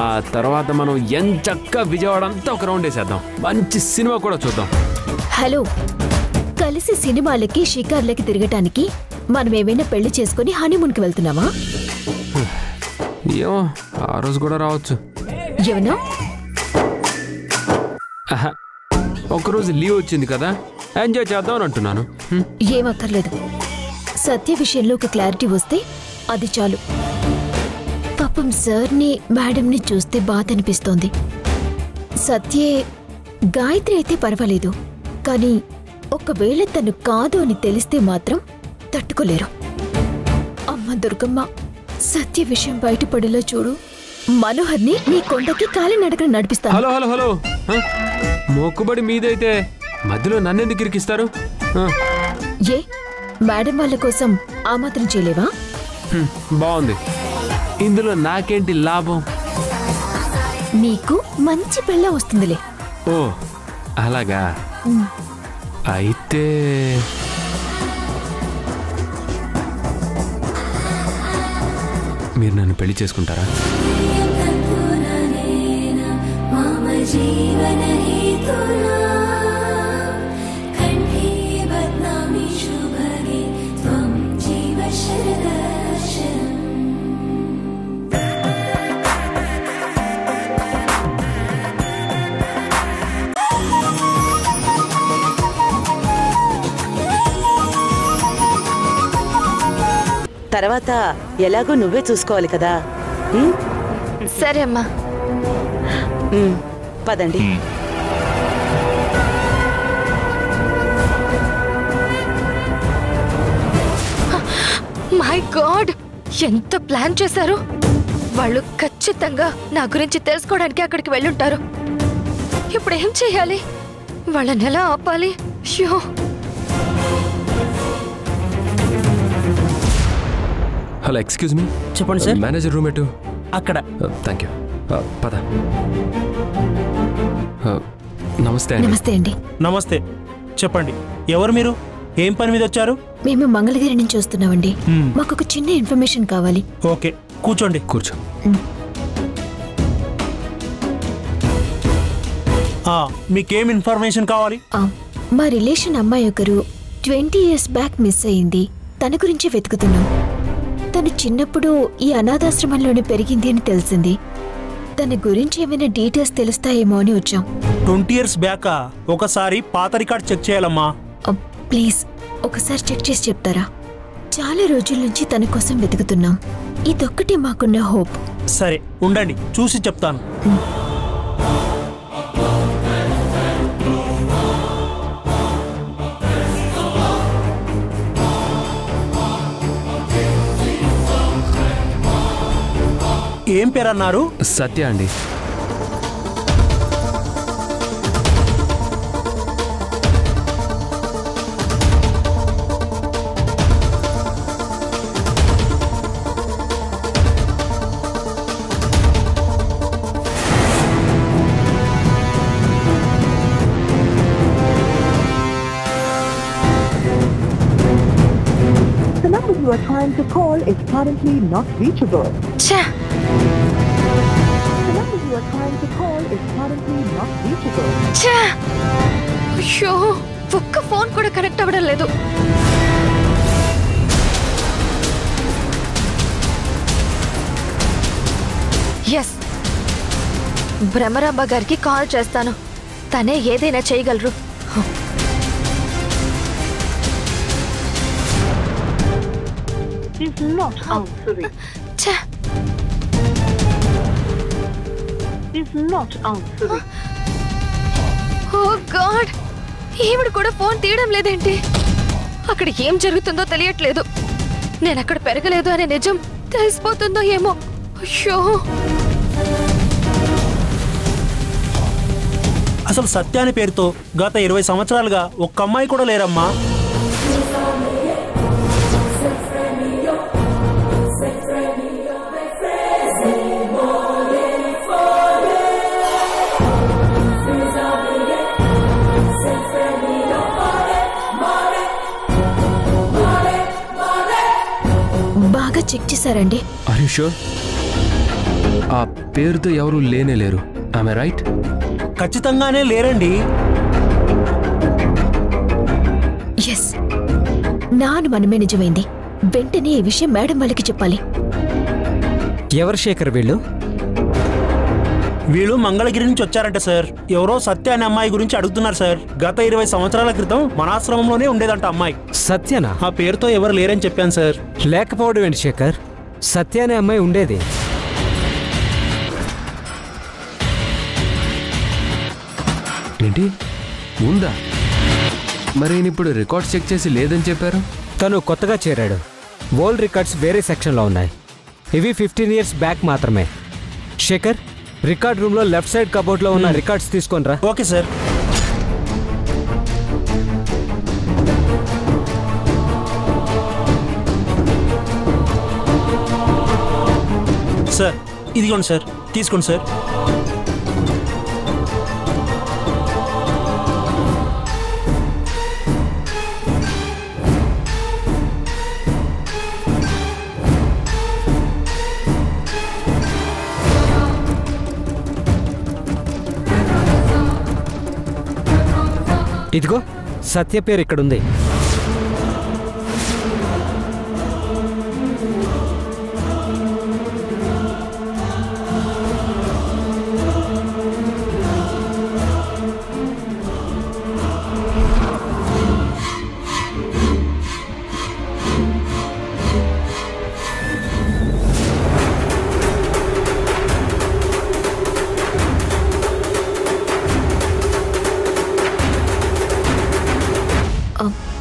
ఆ తర్వాత మనం ఎంచక్కా విజయవాడ అంతా ఒక రౌండ్ వేసేద్దాం. మంచి సినిమా కూడా చూద్దాం. హలో, కలిసి సినిమాలకి షికార్లకి తిరగటానికి మనం ఏమైనా పెళ్లి చేసుకుని హనీమూన్కి వెళ్తున్నామా? ఏమో, ఆ రోజు కూడా రావచ్చు. ఏమన్నా? ఒకరోజు లీవ్ వచ్చింది కదా, ఎంజాయ్ చేద్దాం అని అంటున్నాను. ఏమక్కర్లేదు. సత్య విషయంలో ఒక క్లారిటీ వస్తే అది చాలు. పాపం సార్ని మేడంని చూస్తే బాధ అనిపిస్తోంది. సత్యే గాయత్రి అయితే పర్వాలేదు, కానీ ఒకవేళ తను కాదు అని తెలిస్తే మాత్రం తట్టుకోలేరు. అమ్మ దుర్గమ్మ, సత్య విషయం బయటపడేలా చూడు. మనోహర్ని నీ కొండకి కాలినడకన నడిపిస్తాను. హలో హలో హలో, మొక్కుబడి మీదైతే మధ్యలో నన్నెందుకు ఇరికిస్తారు? ఏ మేడం వాళ్ళ కోసం ఆ మాత్రం చేయలేవా? బాగుంది. ఇందులో నాకేంటి లాభం? నీకు మంచి పిల్ల వస్తుందిలే. ఓ అలాగా. అయితే మీరు నన్ను పెళ్లి చేసుకుంటారా? తర్వాత ఎలాగో నువ్వే చూసుకోవాలి కదా. సరే అమ్మా. పదండి. మై గాడ్, ఎంత ప్లాన్ చేశారు! వాళ్ళు ఖచ్చితంగా నా గురించి తెలుసుకోవడానికి అక్కడికి వెళ్ళుంటారు. ఇప్పుడు ఏం చేయాలి? వాళ్ళని ఎలా ఆపాలి? అయ్యో! Hello, excuse me. చెప్పండి సార్. మేనేజర్ రూమ్ ఎటు? అక్కడ. Thank you. పద. నమస్తే అండి. నమస్తే అండి. నమస్తే. చెప్పండి, ఎవరు మీరు? ఏం పని మీద వచ్చారు? మేము మంగళగిరి నుంచి వస్తున్నామండి. మాకు ఒక చిన్న ఇన్ఫర్మేషన్ కావాలి. ఓకే, కూర్చోండి. కూర్చో. మీకేం ఇన్ఫర్మేషన్ కావాలి? మా రిలేషన్ అమ్మాయి ఒకరు 20 years బ్యాక్ మిస్ అయింది. తన గురించి వెతుకుతున్నాం. తను చిన్నప్పుడు ఈ అనాథాశ్రమంలోనే పెరిగింది అని తెలిసింది. తన గురించి ఏమైనా డీటెయిల్స్ తెలుస్తాయేమో అని వచ్చాం. 20 years బ్యాకా? ఒకసారి పాత రికార్డ్ చెక్ చేయాలమ్మా. ప్లీజ్ ఒకసారి చెక్ చేసి చెప్తారా? చాలా రోజుల నుంచి తన కోసం వెతుకుతున్నాం. ఇదొక్కటి మాకున్న హోప్. సరే ఉండండి, చూసి చెప్తాను. ఏం పేరు అన్నారు? సత్య అండి. The number you are trying to call is currently not reachable. ఛా! The number you are trying to call is currently not reachable. ఛా! అయ్యో, ఒక్క ఫోన్ కూడా కనెక్ట్ అవ్వడం లేదు. ఎస్, భ్రమరాంబ గారికి కాల్ చేస్తాను. తనే ఏదైనా చేయగలరు. Is not answering. ఛా! Is not answering. Oh god, ఈవిడ కూడా ఫోన్ తీయడం లేదేంటి? అక్కడ ఏం జరుగుతుందో తెలియట్లేదు. నేను అక్కడ పెరగలేదు అనే నిజం తెలిసిపోతుందో ఏమో. అయ్యో! అసలు సత్య అనే పేరుతో గత 20 సంవత్సరాలుగా ఒక్క అమ్మాయి కూడా లేరమ్మా. బాగా చెక్ చేశారండి? Are you sure? ఆ పేరుతో ఎవరు లేనే లేరు. Am I right? ఖచ్చితంగానే లేరండి. ఎస్, నా అనుమానమే నిజమైంది. వెంటనే ఈ విషయం మేడం వాళ్ళకి చెప్పాలి. ఎవరు శేఖర్ వీళ్ళు? వీళ్ళు మంగళగిరి నుంచి వచ్చారంట సార్. ఎవరో సత్య అనే అమ్మాయి గురించి అడుగుతున్నారు సార్. గత 20 సంవత్సరాల క్రితం మన ఆశ్రమంలోనే ఉండేదంట అమ్మాయి. సత్యనా? ఆ పేరుతో ఎవరు లేరని చెప్పాను సార్. లేకపోవడం ఏంటి శేఖర్? సత్య అనే అమ్మాయి ఉండేది. ఏంటి ఉందా? మరి ఇప్పుడు రికార్డ్స్ చెక్ చేసి లేదని చెప్పారు. తను కొత్తగా చేరాడు. ఓల్డ్ రికార్డ్స్ వేరే సెక్షన్లో ఉన్నాయి. ఇవి 15 years బ్యాక్ మాత్రమే. శేఖర్, రికార్డ్ రూమ్లో లెఫ్ట్ సైడ్ కబోర్డ్లో ఉన్న రికార్డ్స్ తీసుకొనిరా. Okay sir. సార్ ఇదిగోండి సార్, తీసుకోండి సార్. ఇదిగో సత్య పేరు ఇక్కడుంది.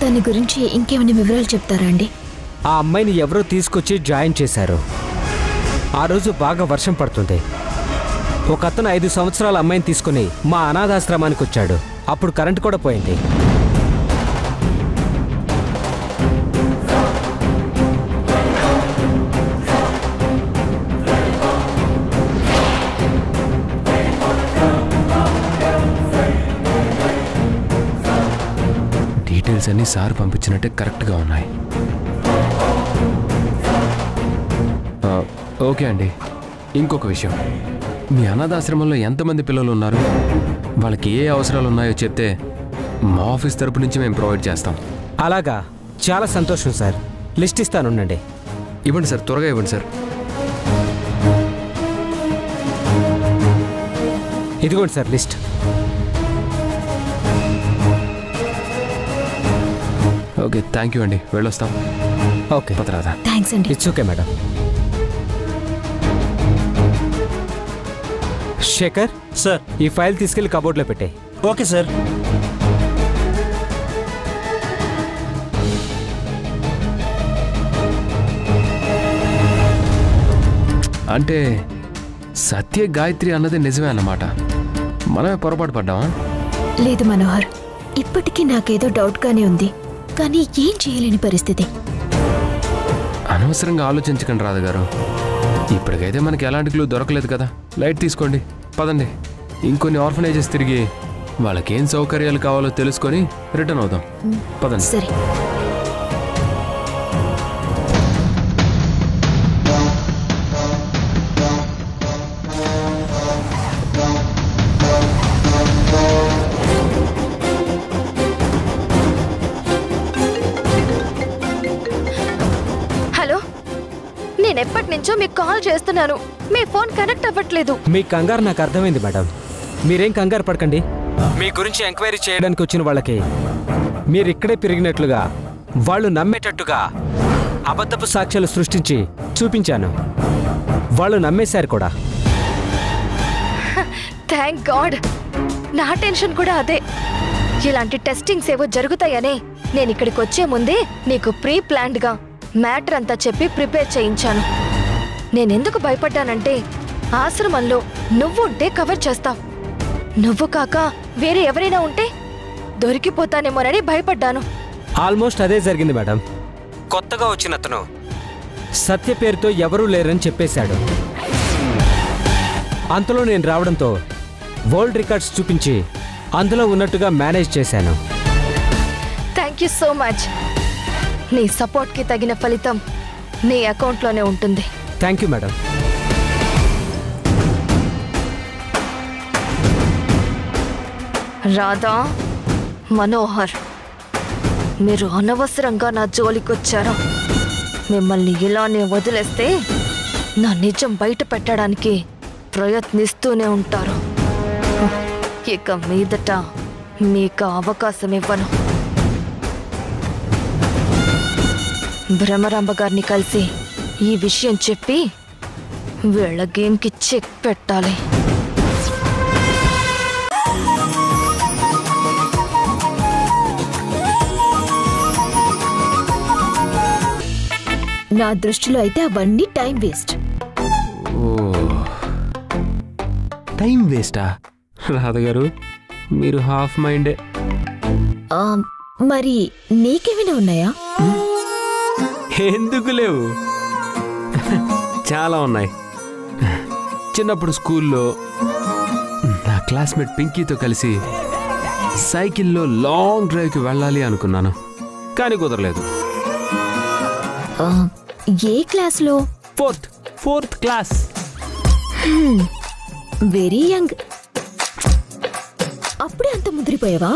దాని గురించి ఇంకేమైనా వివరాలు చెప్తారా అండి? ఆ అమ్మాయిని ఎవరో తీసుకొచ్చి జాయిన్ చేశారు. ఆ రోజు బాగా వర్షం పడుతుంది. ఒక అతను 5 సంవత్సరాల అమ్మాయిని తీసుకుని మా అనాథాశ్రమానికి వచ్చాడు. అప్పుడు కరెంటు కూడా పోయింది. డీటెయిల్స్ అన్నీ సార్ పంపించినట్టే కరెక్ట్గా ఉన్నాయి. ఓకే అండి. ఇంకొక విషయం, మీ అనాథాశ్రమంలో ఎంతమంది పిల్లలు ఉన్నారు, వాళ్ళకి ఏ అవసరాలు ఉన్నాయో చెప్తే మా ఆఫీస్ తరపు నుంచి మేము ప్రొవైడ్ చేస్తాం. అలాగా, చాలా సంతోషం సార్. లిస్ట్ ఇస్తానుండండి. ఇవ్వండి సార్, త్వరగా ఇవ్వండి సార్. ఇదిగోండి sir list. Okay, thank you అండి. వెళ్ళొస్తాం. ఓకే పదరాదా. థ్యాంక్స్ అండి. It's okay madam. Shekhar sir, ఈ ఫైల్ తీసుకెళ్లి కబోర్డ్లో పెట్టే. Okay sir. అంటే సత్య గాయత్రి అన్నది నిజమే అన్నమాట. మనమే పొరపాటు పడ్డామా? లేదు మనోహర్, ఇప్పటికీ నాకేదో డౌట్గానే ఉంది, కానీ ఏం చేయలేని పరిస్థితి. అనవసరంగా ఆలోచించకండి రాధ గారు. ఇప్పటికైతే మనకి ఎలాంటి క్లూ దొరకలేదు కదా. లైట్ తీసుకోండి, పదండి. ఇంకొన్ని ఆర్ఫనేజెస్ తిరిగి వాళ్ళకేం సౌకర్యాలు కావాలో తెలుసుకొని రిటర్న్ అవుదాం. పదండి. సరే. ఎప్పటి నుంచో మీకు కాల్ చేస్తున్నాను, మీ ఫోన్ కనెక్ట్ అవ్వట్లేదు. మీ కంగారు నాకు అర్థమైంది మేడం. మీరేం కంగారు పడకండి. మీ గురించి ఎంక్వైరీ చేయడానికి వచ్చిన వాళ్ళకి మీరు ఇక్కడే పెరిగినట్లుగా, వాళ్ళు నమ్మేటట్టుగా అబద్ధపు సాక్ష్యాలు సృష్టించి చూపించాను. వాళ్ళు నమ్మేశారు కూడా. Thank God. నా టెన్షన్ కూడా అదే. ఇలాంటి టెస్టింగ్స్ ఏవో జరుగుతాయనే నేను ఇక్కడికి వచ్చే ముందే నీకు ప్రీ ప్లాన్డ్గా మ్యాటర్ అంతా చెప్పి ప్రిపేర్ చేయించాను. నేనెందుకు భయపడ్డానంటే, ఆశ్రమంలో నువ్వు ఉంటే కవర్ చేస్తావు, నువ్వు కాక వేరే ఎవరైనా ఉంటే దొరికిపోతానేమోనని భయపడ్డాను. ఆల్మోస్ట్ అదే జరిగింది మేడం. కొత్తగా వచ్చిన అతను సత్య పేరుతో ఎవరూ లేరని చెప్పేశాడు. అంతలో నేను రావడంతో వరల్డ్ రికార్డ్స్ చూపించి అందులో ఉన్నట్టుగా మేనేజ్ చేశాను. Thank you so much. నీ సపోర్ట్కి తగిన ఫలితం నీ అకౌంట్లోనే ఉంటుంది. Thank you madam. Radha, Manohar, మీరు అనవసరంగా నా జోలికొచ్చారు. మిమ్మల్ని ఇలానే వదిలేస్తే నా నిజం బయట పెట్టడానికి ప్రయత్నిస్తూనే ఉంటారు. ఇక మీదట మీకు అవకాశం ఇవ్వను. భ్రమరాంబ గారిని కలిసి ఈ విషయం చెప్పి వీళ్ళ గేమ్కి చెక్ పెట్టాలి. నా దృష్టిలో అయితే అవన్నీ టైం వేస్ట్. టైం వేస్టా? రాధగారు, మీరు హాఫ్ మైండే. మరి నీకేమైనా ఉన్నాయా? ఎందుకు లేవు, చాలా ఉన్నాయి. చిన్నప్పుడు స్కూల్లో నా క్లాస్మేట్ పింకీతో కలిసి సైకిల్లో లాంగ్ డ్రైవ్కి వెళ్ళాలి అనుకున్నాను, కానీ కుదరలేదు. ఏ క్లాస్లో? Fourth class. Very young. అప్పుడే అంత ముదిరిపోయావా?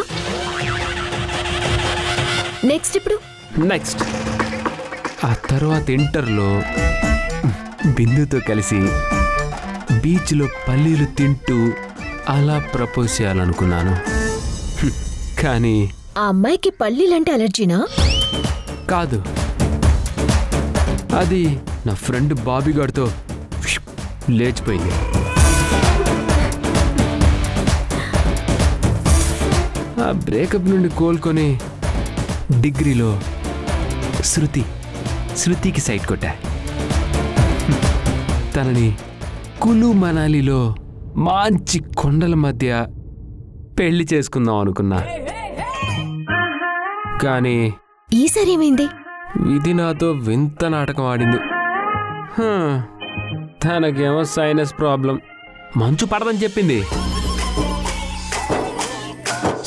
నెక్స్ట్ ఆ తర్వాత ఇంటర్లో బిందుతో కలిసి బీచ్లో పల్లీలు తింటూ అలా ప్రపోజ్ చేయాలనుకున్నాను. కానీ ఆ అమ్మాయికి పల్లీలంటే అలర్జీనా? కాదు, అది నా ఫ్రెండ్ బాబీగాడితో లేచిపోయింది. ఆ బ్రేకప్ నుండి కోలుకొని డిగ్రీలో శృతికి సైట్ కొట్టా. తనని కులు మనాలిలో మంచి కొండల మధ్య పెళ్లి చేసుకుందాం అనుకున్నా. కానీ ఈసారి ఏమైంది? విధి నాతో వింత నాటకం ఆడింది. తనకేమో సైనస్ ప్రాబ్లం, మంచు పడదని చెప్పింది.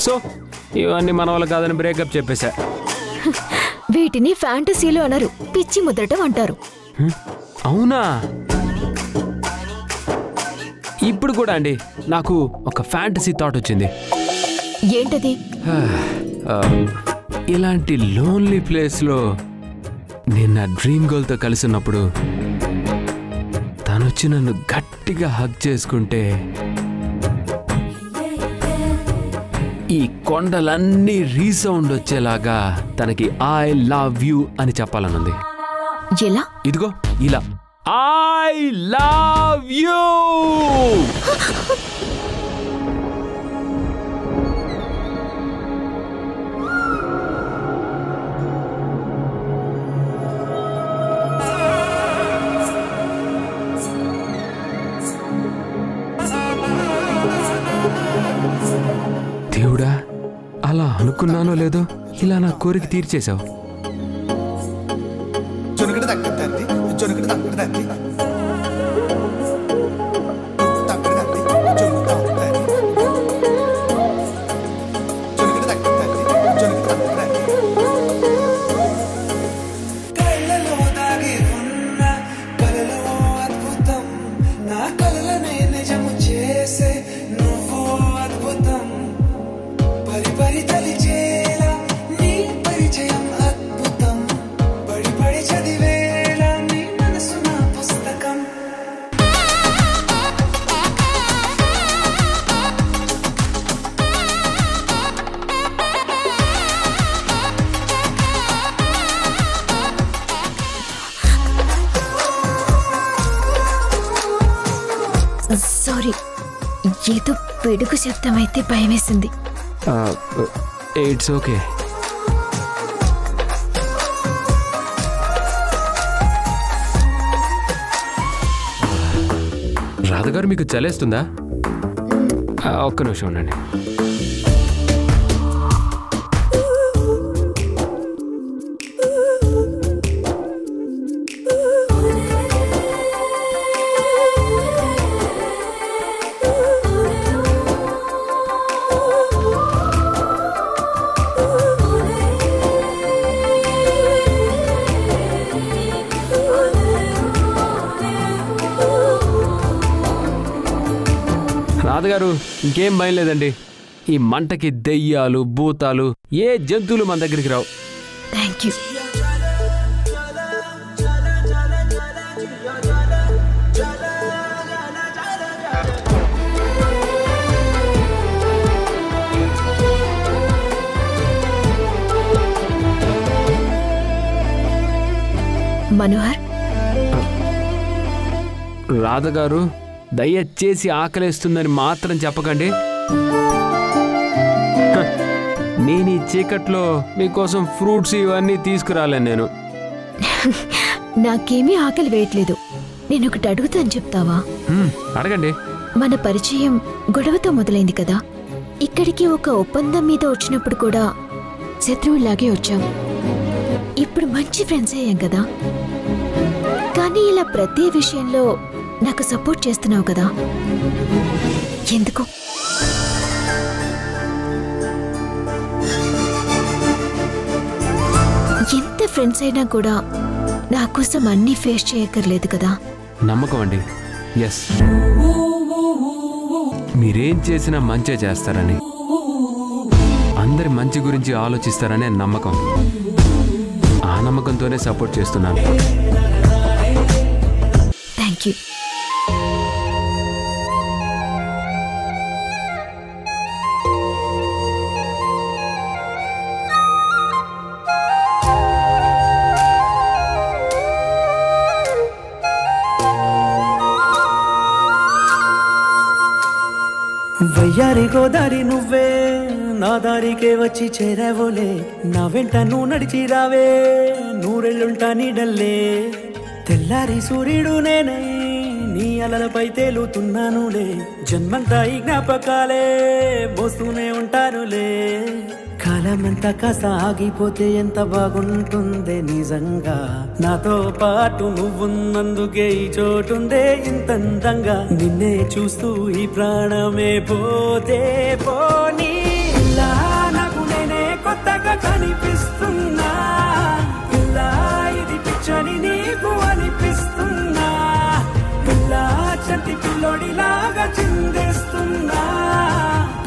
సో ఇవన్నీ మన వల్ల కాదని బ్రేకప్ చెప్పేశా. వీటిని ఫ్యాంటసీలు అనరు, పిచ్చి ముద్రటం అంటారు. అవునా? ఇప్పుడు కూడా అండి నాకు ఒక ఫ్యాంటసీ థాట్ వచ్చింది. ఏంటది? ఇలాంటి లోన్లీ ప్లేస్లో నేను నా డ్రీమ్ గర్ల్తో కలిసి ఉన్నప్పుడు తనొచ్చి నన్ను గట్టిగా హగ్ చేసుకుంటే ఈ కొండలన్నీ రీసౌండ్ వచ్చేలాగా తనకి ఐ లవ్ యూ అని చెప్పాలనుంది. ఎలా? ఇదిగో ఇలా, ఐ లవ్ యూ. దేవుడా, అలా అనుకున్నానో లేదో ఇలా నా కోరిక తీర్చేశావు. సారీ, ఏదో పిడుగు శబ్దమైతే భయమేసింది. It's okay. రాధగారు, మీకు చలేస్తుందా? ఒక్క నిమిషం ఉండండి. రాధగారు, ఇంకేం భయం లేదండి. ఈ మంటకి దెయ్యాలు, భూతాలు, ఏ జంతువులు మన దగ్గరికి రావు. Thank you. మనోహర్, రాధగారు, దయచేసి ఆకలేస్తుందని మాత్రం చెప్పకండి. నేను ఈ చీకట్లో మీకోసం ఫ్రూట్స్ ఇవన్నీ తీసుకురాలేను. నేను నాకేమీ ఆకలి వేయట్లేదు. నేను ఒకటి అడుగుతాను, చెప్తావా? అడగండి. మన పరిచయం గొడవతో మొదలైంది కదా. ఇక్కడికి ఒక ఒప్పందం మీద వచ్చినప్పుడు కూడా శత్రువులాగే వచ్చాం. ఇప్పుడు మంచి ఫ్రెండ్స్ అయ్యాం కదా. కానీ ఇలా ప్రతి విషయంలో నాకు సపోర్ట్ చేస్తున్నావు కదా, ఎందుకు? ఎంత ఫ్రెండ్స్ అయినా కూడా నా కోసం అన్నీ ఫేస్ చేయక్కర్లేదు కదా. నమ్మకం అండి. ఎస్, మీరేం చేసినా మంచే చేస్తారని, అందరి మంచి గురించి ఆలోచిస్తారనే నమ్మకం. ఆ నమ్మకంతోనే సపోర్ట్ చేస్తున్నాను. Thank you. వయ్యారి గోదారి నువ్వే నా దారికే వచ్చి చేరావోలే, నా వెంట నువ్వు నడిచి రావే నూరెళ్ళుంటా నీడల్లే. తెల్లారి సూర్యుడు నేనై నీ అలలపై తేలుతున్నానులే, జన్మంతా ఈ జ్ఞాపకాలే మోస్తూనే ఉంటానులే. కాలమంతా కాస్త ఆగిపోతే ఎంత బాగుంటుందే నిజంగా, నాతో పాటు నువ్వున్నందుకే ఈ చోటుందే ఇంతందంగా. నిన్నే చూస్తూ ఈ ప్రాణమే పోతే పోనీ, ఇలా నాకు నేనే కొత్తగా కనిపిస్తున్నా, ఇలా ఇది పిచ్చని నీకు అనిపిస్తున్నా, ఇలా చంటి పిల్లోడిలాగా చిందేస్తున్నా,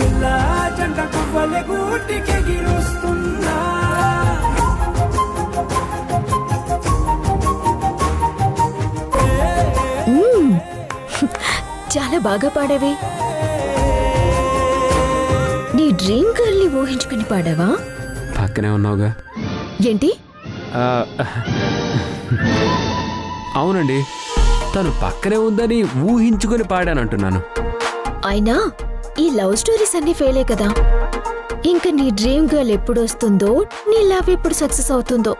ఇలా జంట కువ్వలే గూటికెగిరుస్తున్నా. చాలా బాగా పాడావే. నీ డ్రీమ్ గర్ల్ ని ఊహించుకుని పాడావా? పక్కనే ఉన్నావుగా. ఏంటి? అవునండి, తను పక్కనే ఉందని ఊహించుకొని పాడానంటున్నాను. అయినా ఈ లవ్ స్టోరీస్ అన్ని ఫెయిలే కదా. ఇంకా నీ డ్రీమ్ గర్ల్ ఎప్పుడు వస్తుందో, నీ లవ్ ఎప్పుడు సక్సెస్ అవుతుందో.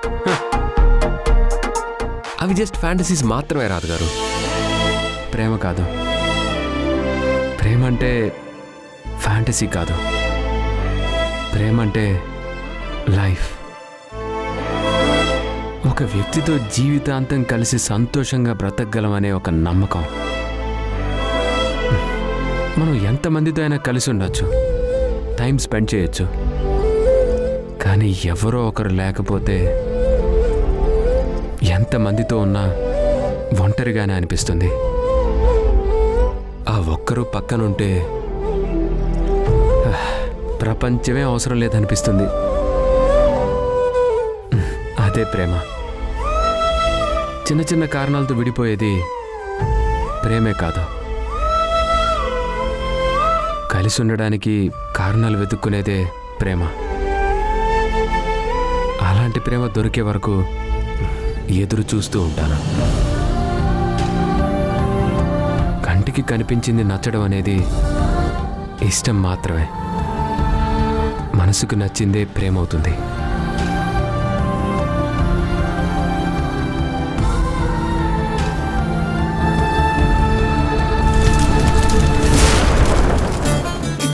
అవి జస్ట్ ఫ్యాంటసీస్ మాత్రమే రాదు గారు, ప్రేమ కాదు. ప్రేమ అంటే ఫ్యాంటసీ కాదు, ప్రేమ అంటే లైఫ్. ఒక వ్యక్తితో జీవితాంతం కలిసి సంతోషంగా బ్రతకగలమనే ఒక నమ్మకం. మనం ఎంతమందితో అయినా కలిసి ఉండొచ్చు, టైం స్పెండ్ చేయొచ్చు, కానీ ఎవరో ఒకరు లేకపోతే ఎంతమందితో ఉన్నా ఒంటరిగానే అనిపిస్తుంది. ఆ ఒక్కరు పక్కనుంటే ప్రపంచమే అవసరం లేదనిపిస్తుంది. అదే ప్రేమ. చిన్న చిన్న కారణాలతో విడిపోయేది ప్రేమే కాదు. కలిసి ఉండడానికి కారణాలు వెతుక్కునేదే ప్రేమ. అలాంటి ప్రేమ దొరికే వరకు ఎదురు చూస్తూ ఉంటాను. కంటికి కనిపించింది నచ్చడం అనేది ఇష్టం మాత్రమే. మనసుకు నచ్చిందే ప్రేమ అవుతుంది.